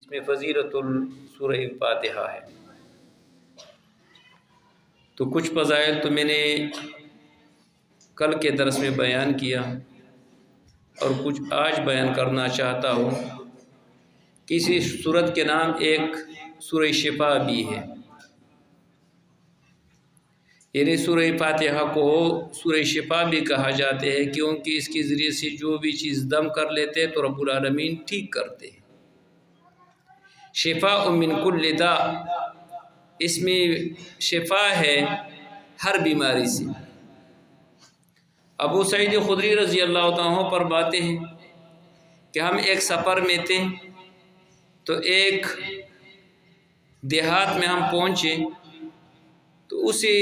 اس میں فضیلت سورہ فاتحہ ہے۔ تو کچھ فضائل تو میں نے کل کے درس میں بیان کیا اور کچھ آج بیان کرنا چاہتا ہوں۔ کسی سورت کے نام ایک سورہ شفا بھی ہے، یعنی سورہ فاتحہ کو سورہ شفا بھی کہا جاتے ہیں، کیونکہ اس کے ذریعے سے جو بھی چیز دم کر لیتے تو رب العالمین ٹھیک کرتے ہیں۔ شفاء من کل داء، اس میں شفا ہے ہر بیماری سے۔ ابو سعید خدری رضی اللہ عنہ پر باتیں ہیں کہ ہم ایک سفر میں تھے تو ایک دیہات میں ہم پہنچے، تو اسی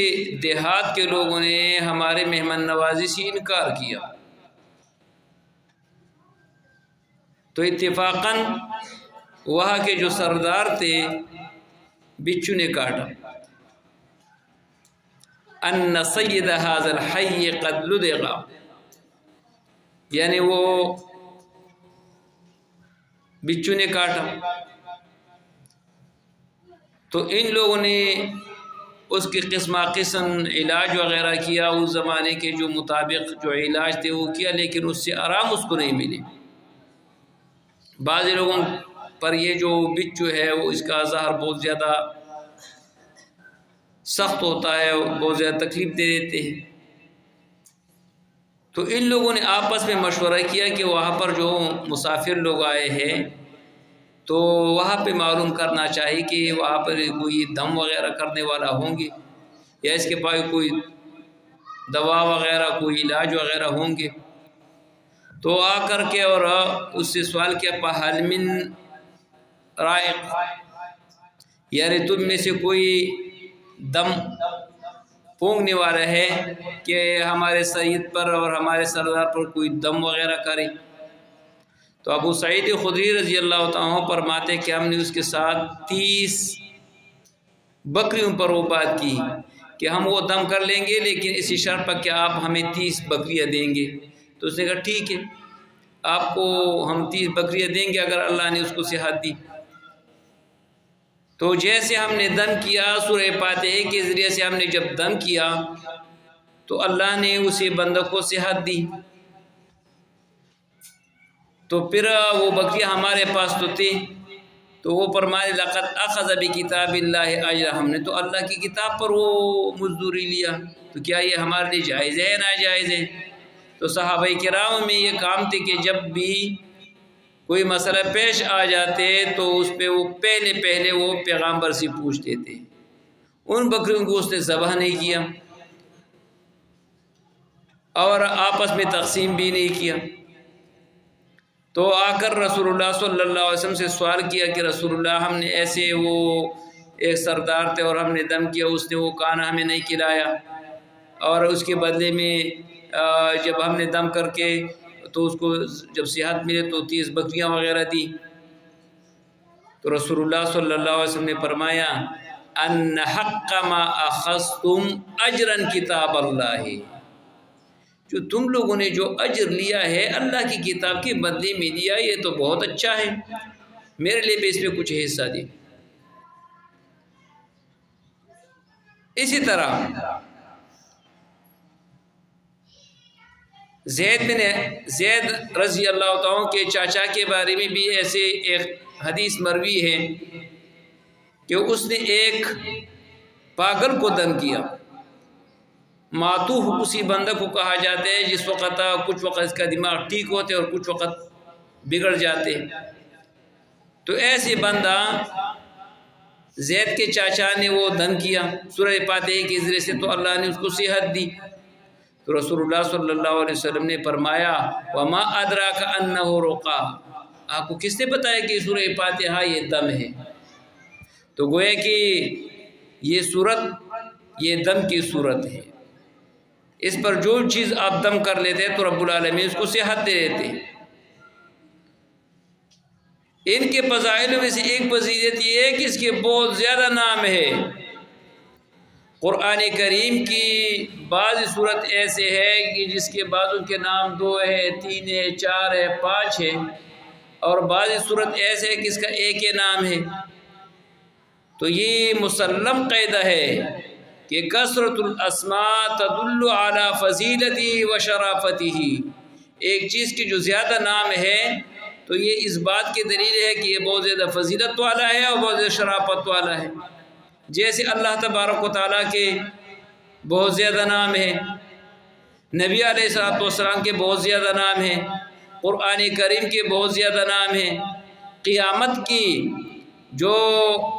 دیہات کے لوگوں نے ہمارے مہمان نوازی سے انکار کیا، تو اتفاقاً وہاں کے جو سردار تھے بچھو نے کاٹا۔ ان سید ھذا الحی قد لدغ، یعنی وہ بچھو نے کاٹا۔ تو ان لوگوں نے اس کی قسم علاج وغیرہ کیا، اس زمانے کے جو مطابق جو علاج تھے وہ کیا، لیکن اس سے آرام اس کو نہیں ملے۔ بعض لوگوں پر یہ جو بچھو ہے وہ اس کا زہر بہت زیادہ سخت ہوتا ہے، بہت زیادہ تکلیف دے دیتے ہیں۔ تو ان لوگوں نے آپس میں مشورہ کیا کہ وہاں پر جو مسافر لوگ آئے ہیں تو وہاں پہ معلوم کرنا چاہیے کہ وہاں پر کوئی دم وغیرہ کرنے والا ہوں گے، یا اس کے پاس کوئی دوا وغیرہ کوئی علاج وغیرہ ہوں گے۔ تو آ کر کے اور اس سے سوال کیا، فہل من رائق، یعنی تم میں سے کوئی دم پھونکنے والا ہے کہ ہمارے سید پر اور ہمارے سردار پر کوئی دم وغیرہ کرے؟ تو ابو سعید خدری رضی اللہ عنہ فرماتے کہ ہم نے اس کے ساتھ 30 بکریوں پر وہ بات کی کہ ہم وہ دم کر لیں گے، لیکن اسی شرط پر کہ آپ ہمیں 30 بکریاں دیں گے۔ تو اس نے کہا ٹھیک ہے، آپ کو ہم 30 بکریاں دیں گے اگر اللہ نے اس کو صحت دی۔ تو جیسے ہم نے دم کیا، سورہ فاتحہ کے ذریعے سے ہم نے جب دم کیا تو اللہ نے اسی بندہ کو صحت دی۔ تو پھر وہ بکریاں ہمارے پاس تو تھی، تو وہ فرمائے لقد اخذ بکتاب اللہ اجرا، ہم نے تو اللہ کی کتاب پر وہ مزدوری لیا، تو کیا یہ ہمارے لیے جائز ہے ناجائز ہے؟ تو صحابہ کرام میں یہ کام تھے کہ جب بھی کوئی مسئلہ پیش آ جاتے تو اس پہ وہ پہلے وہ پیغامبر سے پوچھتے تھے۔ ان بکریوں کو اس نے ذبح نہیں کیا اور آپس میں تقسیم بھی نہیں کیا۔ تو آ کر رسول اللہ صلی اللہ علیہ وسلم سے سوال کیا کہ رسول اللہ، ہم نے ایسے وہ ایک سردار تھے اور ہم نے دم کیا، اس نے وہ کھانا ہمیں نہیں کھلایا، اور اس کے بدلے میں جب ہم نے دم کر کے تو اس کو جب صحت ملے تو 30 بکریاں وغیرہ دی۔ تو رسول اللہ صلی اللہ علیہ وسلم نے فرمایا ان حق ما اخذتم اجرا کتاب اللہ، جو تم لوگوں نے جو اجر لیا ہے اللہ کی کتاب کے بدلے میں دیا، یہ تو بہت اچھا ہے، میرے لیے بھی اس میں کچھ حصہ دے۔ اسی طرح زید رضی اللہ عنہ کے چاچا کے بارے میں بھی ایسے ایک حدیث مروی ہے کہ اس نے ایک پاگل کو دم کیا۔ ماتوہ اسی بندہ کو کہا جاتا ہے جس وقت کچھ وقت اس کا دماغ ٹھیک ہوتے اور کچھ وقت بگڑ جاتے۔ تو ایسے بندہ زید کے چاچا نے وہ دم کیا سورہ فاتحہ کے ذریعے سے، تو اللہ نے اس کو صحت دی۔ تو رسول اللہ صلی اللہ علیہ وسلم نے فرمایا وما ادراک انہ رقیٰ، آپ کو کس نے بتایا کہ سورہ فاتحہ یہ دم ہے؟ تو گویا کہ یہ صورت یہ دم کی صورت ہے، اس پر جو چیز آپ دم کر لیتے تو رب العالمین اس کو صحت دے دیتے۔ ان کے فضائل میں سے ایک فضیلت یہ ہے کہ اس کے بہت زیادہ نام ہے۔ قرآن کریم کی بعض صورت ایسے ہے کہ جس کے بعضوں کے نام 2 ہے، 3 ہے، 4 ہے، 5 ہے، اور بعض صورت ایسے ہے کہ اس کا ایک ہی نام ہے۔ تو یہ مسلم قاعدہ ہے کہ کثرت الاسماء تدل علی فضیلتہ و شرافتہ، ایک چیز کی جو زیادہ نام ہے تو یہ اس بات کی دلیل ہے کہ یہ بہت زیادہ فضیلت والا ہے اور بہت زیادہ شرافت والا ہے۔ جیسے اللہ تبارک و تعالیٰ کے بہت زیادہ نام ہیں، نبی علیہ الصلوۃ والسلام کے بہت زیادہ نام ہیں، قرآن کریم کے بہت زیادہ نام ہیں، قیامت کی جو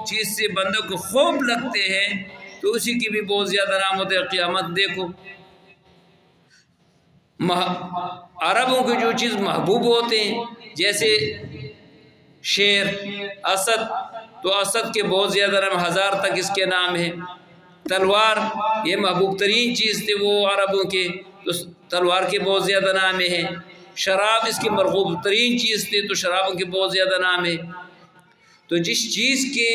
چیز سے بندوں کو خوف لگتے ہیں تو اسی کی بھی بہت زیادہ نام ہوتے ہیں۔ قیامت دیکھو، عربوں کی جو چیز محبوب ہوتے ہیں جیسے شیر، اسد، تو اسد کے بہت زیادہ نام، 1000 تک اس کے نام ہیں۔ تلوار یہ محبوب ترین چیز تھی وہ عربوں کے، تو تلوار کے بہت زیادہ نام ہیں۔ شراب اس کی مرغوب ترین چیز تھی تو شرابوں کے بہت زیادہ نام ہیں۔ تو جس چیز کے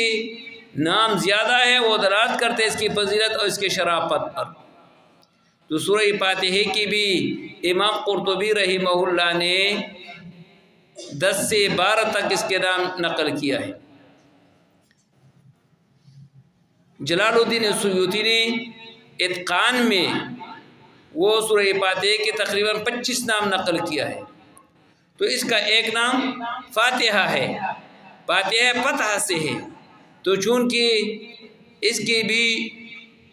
نام زیادہ ہے وہ دلالت کرتے ہیں اس کی فضیلت اور اس کی شرافت پر۔ تو سورہ فاتحہ کی بھی امام قرطبی رحمہ اللہ نے 10 سے 12 تک اس کے نام نقل کیا ہے۔ جلال الدین سیوطی نے اتقان میں وہ سورہ فاتحہ کے تقریباً 25 نام نقل کیا ہے۔ تو اس کا ایک نام فاتحہ ہے، فاتحہ فتح سے ہے، تو چونکہ اس کی بھی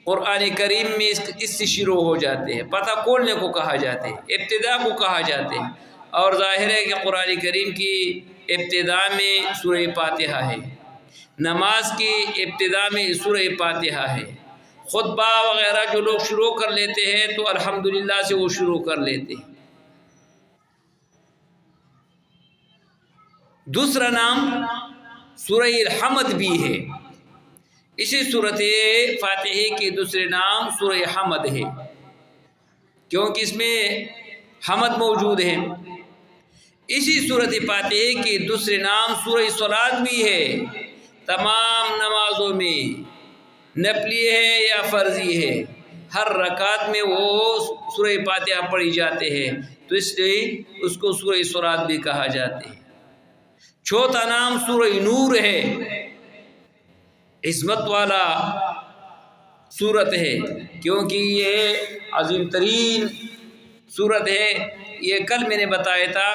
قرآن کریم میں اس سے شروع ہو جاتے ہیں، فتح کھولنے کو کہا جاتے ہیں، ابتدا کو کہا جاتے ہیں، اور ظاہر ہے کہ قرآن کریم کی ابتدا میں سورہ فاتحہ ہے، نماز کی ابتدا میں سورہ فاتحہ ہے، خطبہ وغیرہ جو لوگ شروع کر لیتے ہیں تو الحمدللہ سے وہ شروع کر لیتے ہیں۔ دوسرا نام سورہ الحمد بھی ہے، اسی صورت فاتحہ کے دوسرے نام سورہ حمد ہے، کیونکہ اس میں حمد موجود ہے۔ اسی صورت فاتحہ کے دوسرے نام سورہ صلاۃ بھی ہے، تمام نمازوں میں نفلی ہے یا فرضی ہے، ہر رکعت میں وہ سورہ فاتحہ پڑھی جاتے ہیں، تو اس لیے اس کو سورہ صلاۃ بھی کہا جاتے ہیں۔ چوتھا نام سورہ نور ہے، عظمت والا سورت ہے، کیونکہ یہ عظیم ترین سورت ہے۔ یہ کل میں نے بتایا تھا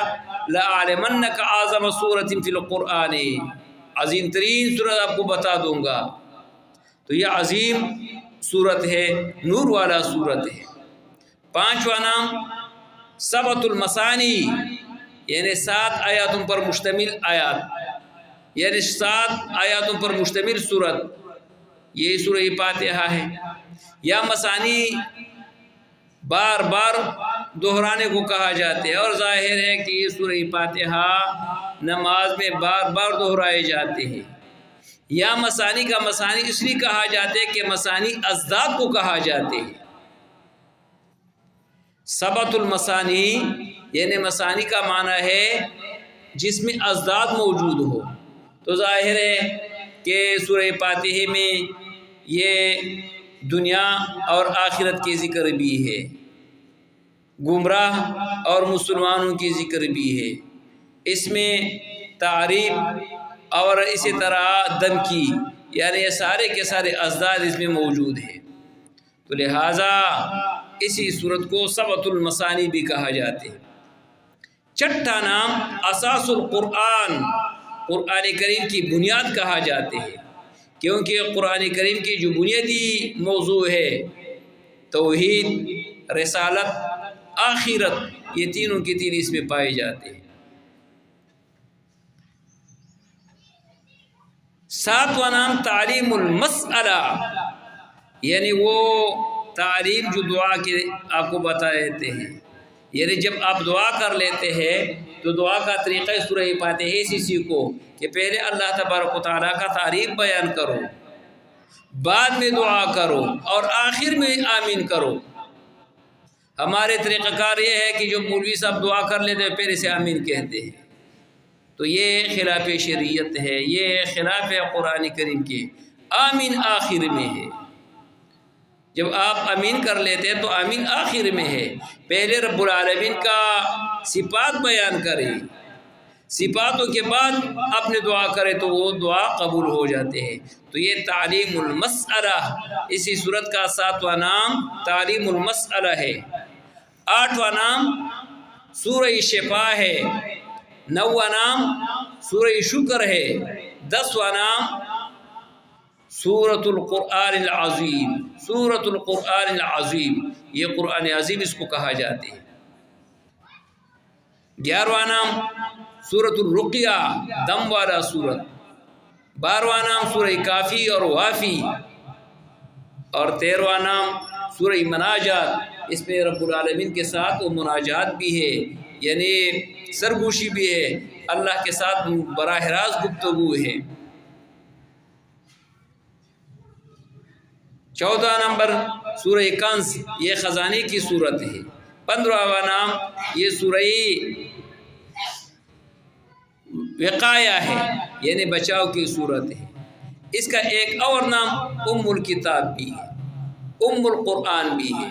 لَأَعْلَمَنَّكَ أَعْظَمَ سُورَةٍ فِي الْقُرْآنِ، عظیم ترین سورت آپ کو بتا دوں گا، تو یہ عظیم سورت ہے، نور والا سورت ہے۔ پانچواں نام سبعۃ المثانی، یعنی 7 آیاتوں پر مشتمل آیات، یعنی 7 آیاتوں پر مشتمل سورت، یہ سورہ فاتحہ ہے۔ یا مثانی بار بار دہرانے کو کہا جاتے ہیں، اور ظاہر ہے کہ یہ سورہ فاتحہ نماز میں بار بار دہرائے جاتے ہیں۔ یا مثانی کا مثانی اس لیے کہا جاتے ہے کہ مثانی ازداد کو کہا جاتے ہیں۔ سبعۃ المثانی یعنی مثانی کا معنی ہے جس میں ازداد موجود ہو، تو ظاہر ہے کہ سورہ فاتحہ میں یہ دنیا اور آخرت کے ذکر بھی ہے، گمراہ اور مسلمانوں کی ذکر بھی ہے، اس میں تعریف اور اسی طرح دم کی، یعنی یہ سارے کے سارے ازداد اس میں موجود ہیں، تو لہٰذا اسی صورت کو سبعۃ المثانی بھی کہا جاتے ہیں۔ چھٹا نام اساس القرآن، قرآن کریم کی بنیاد کہا جاتے ہیں، کیونکہ قرآن کریم کی جو بنیادی موضوع ہے توحید، رسالت، آخرت، یہ تینوں کی تین اس میں پائے جاتے ہیں۔ ساتواں نام تعلیم المسئلہ، یعنی وہ تعلیم جو دعا کے آپ کو بتا دیتے ہیں، یعنی جب آپ دعا کر لیتے ہیں تو دعا کا طریقہ سورہ فاتحہ سے سیکھو کہ پہلے اللہ تبارک و تعالیٰ کا تعریف بیان کرو، بعد میں دعا کرو، اور آخر میں آمین کرو۔ ہمارے طریقہ کار یہ ہے کہ جو مولوی صاحب دعا کر لیتے ہیں پہلے سے آمین کہتے ہیں، تو یہ خلاف شریعت ہے، یہ خلاف قرآن کریم کے۔ آمین آخر میں ہے، جب آپ آمین کر لیتے ہیں تو آمین آخر میں ہے، پہلے رب العالمین کا صفات بیان کریں، صفاتوں کے بعد اپنے دعا کرے تو وہ دعا قبول ہو جاتے ہیں۔ تو یہ تعلیم المسئلہ، اسی صورت کا 7واں نام تعلیم المسئلہ ہے۔ 8واں نام سورہ شفا ہے۔ 9واں نام سورہ شکر ہے۔ 10واں نام سورۃ القرآن العظیم، سورۃ القرآن العظیم، یہ قرآن عظیم اس کو کہا جاتے ہیں۔ 11واں نام سورۃ الرقیہ، دم والا سورت۔ 12واں نام سورہ کافی اور وافی، اور 13واں نام سورہ مناجات، اس میں رب العالمین کے ساتھ وہ مناجات بھی ہے، یعنی سرگوشی بھی ہے، اللہ کے ساتھ براہ راست گفتگو ہے۔ 14 نمبر سورہ کنز، یہ خزانے کی صورت ہے۔ 15واں نام یہ سورہ وقایہ ہے، یعنی بچاؤ کی صورت ہے۔ اس کا ایک اور نام ام الکتاب بھی ہے، ام القرآن بھی ہے،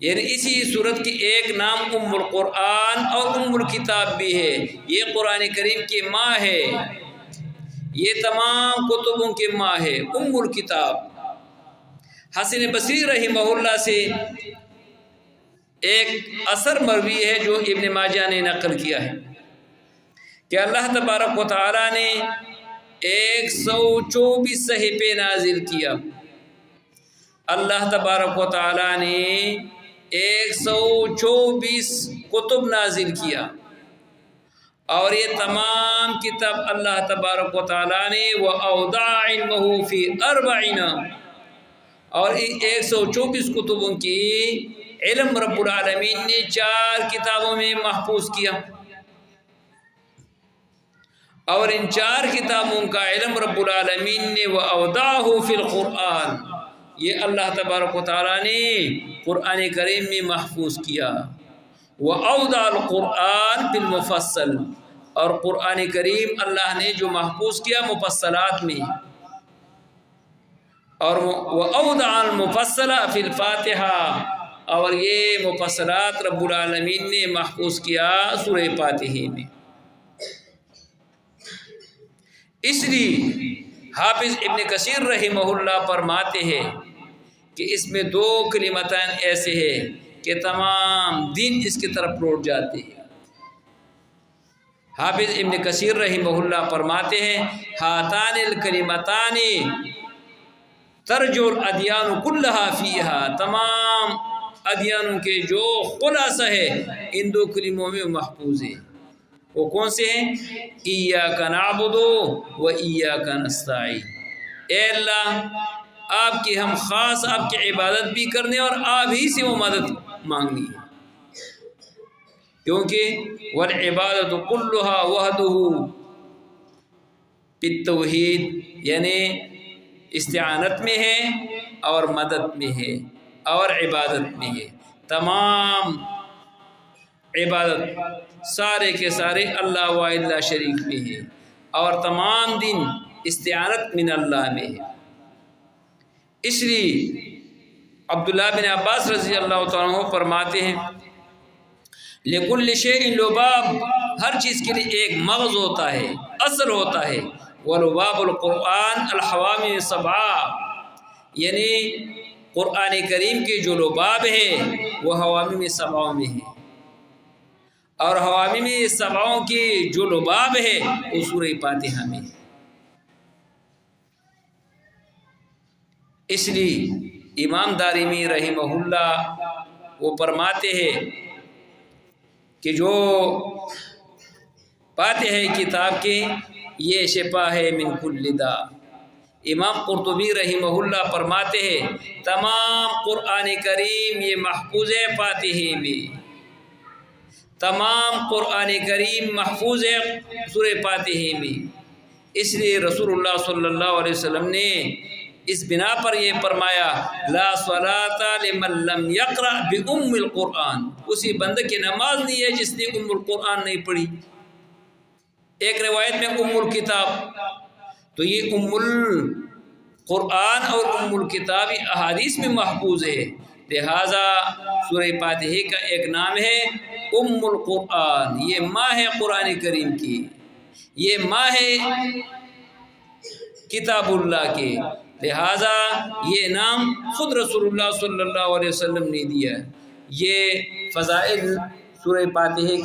یعنی اسی صورت کی ایک نام ام القرآن اور ام الکتاب بھی ہے۔ یہ قرآن کریم کی ماں ہے، یہ تمام کتبوں کی ماں ہے، ام الکتاب۔ حسن بصری رحمہ اللہ سے ایک اثر مروی ہے جو ابن ماجہ نے نقل کیا ہے کہ اللہ تبارک و تعالی نے 124 صحیفے نازل کیا۔ اللہ تبارک و تعالی نے 124 کتب نازل کیا، اور یہ تمام کتاب اللہ تبارک و تعالی نے وَأَوْضَعَ عِلْمَهُ فِي 40، اور 124 کتبوں کی علم رب العالمین نے 4 کتابوں میں محفوظ کیا، اور ان 4 کتابوں کا علم رب العالمین نے وَأَوْضَعَهُ فِي الْقُرْآنِ، یہ اللہ تبارک و تعالیٰ نے قرآن کریم میں محفوظ کیا۔ وَأَوْضَعَ الْقُرْآنِ فِي الْمُفَصَّلِ، اور قرآن کریم اللہ نے جو محفوظ کیا مفصلات میں، اور وَأَوْضَعَ الْمُفَصَّلَ فِي الْفَاتِحَةِ، اور یہ مفصلات رب العالمین نے محفوظ کیا سورہ فاتحہ میں۔ اس لیے حافظ ابن کثیر رحمہ اللہ فرماتے ہیں کہ اس میں 2 کلمتان ایسے ہیں کہ تمام دین اس کی طرف لوٹ جاتے ہیں۔ حافظ ابن کثیر رحمہ اللہ فرماتے ہیں ہاتان الکلمتان ترجو الادیان کلہا فیہا، تمام ادیانوں کے جو خلاصہ ہے ان 2 کلموں میں محفوظ ہے۔ وہ کون سے ہیں؟ ایاک نعبد و ایاک نستعین، اے اللہ آپ کی ہم خاص آپ کی عبادت بھی کرنے اور آپ ہی سے وہ مدد مانگنی ہے، کیونکہ والعبادت کلھا وحدہ بالتوحید، یعنی استعانت میں ہے اور مدد میں ہے اور عبادت میں ہے۔ تمام عبادت سارے کے سارے اللہ واحد لا شریک میں ہے، اور تمام دن استعانت من اللہ میں ہے۔ اس لیے عبداللہ بن عباس رضی اللہ تعالیٰ عنہ فرماتے ہیں لِكُلِّ شَيْءٍ لُبَابٌ، ہر چیز کے لیے ایک مغز ہوتا ہے، اصل ہوتا ہے۔ وَلُبَابُ الْقُرْآنِ الْحَوَامِمِ سَبْعَةٌ، یعنی قرآن کریم کے جو لباب ہے وہ حوامیم 7 میں ہے، اور حوامیم 7 کی جو لباب ہے وہ سورہ فاتحہ میں ہے۔ اس لیے امام دارمی رحمہ اللہ وہ فرماتے ہیں کہ جو فاتحہ کتاب کے یہ شفا ہے من کل داء۔ امام قرطبی رحمہ اللہ فرماتے ہیں تمام قرآن کریم یہ محفوظ ہے فاتحہ میں، تمام قرآن کریم محفوظ ہے سورہ فاتحہ میں۔ اس لیے رسول اللہ صلی اللہ علیہ وسلم نے اس بنا پر یہ فرمایا لا صلاۃ لمن لم یقرأ بأم القرآن، اسی بندے کی نماز نہیں ہے جس نے ام القرآن نہیں پڑھی۔ ایک روایت میں ام الکتاب، تو یہ ام القرآن اور ام الکتاب احادیث میں محفوظ ہے، لہٰذا سورہ فاتحہ کا ایک نام ہے القرآن، یہ ماں ہے قرآن کریم کی، یہ ماں ہے کتاب اللہ کے، لہٰذا یہ نام خود رسول اللہ صلی اللہ علیہ وسلم نے دیا۔ یہ فضائل سورہ فاتحہ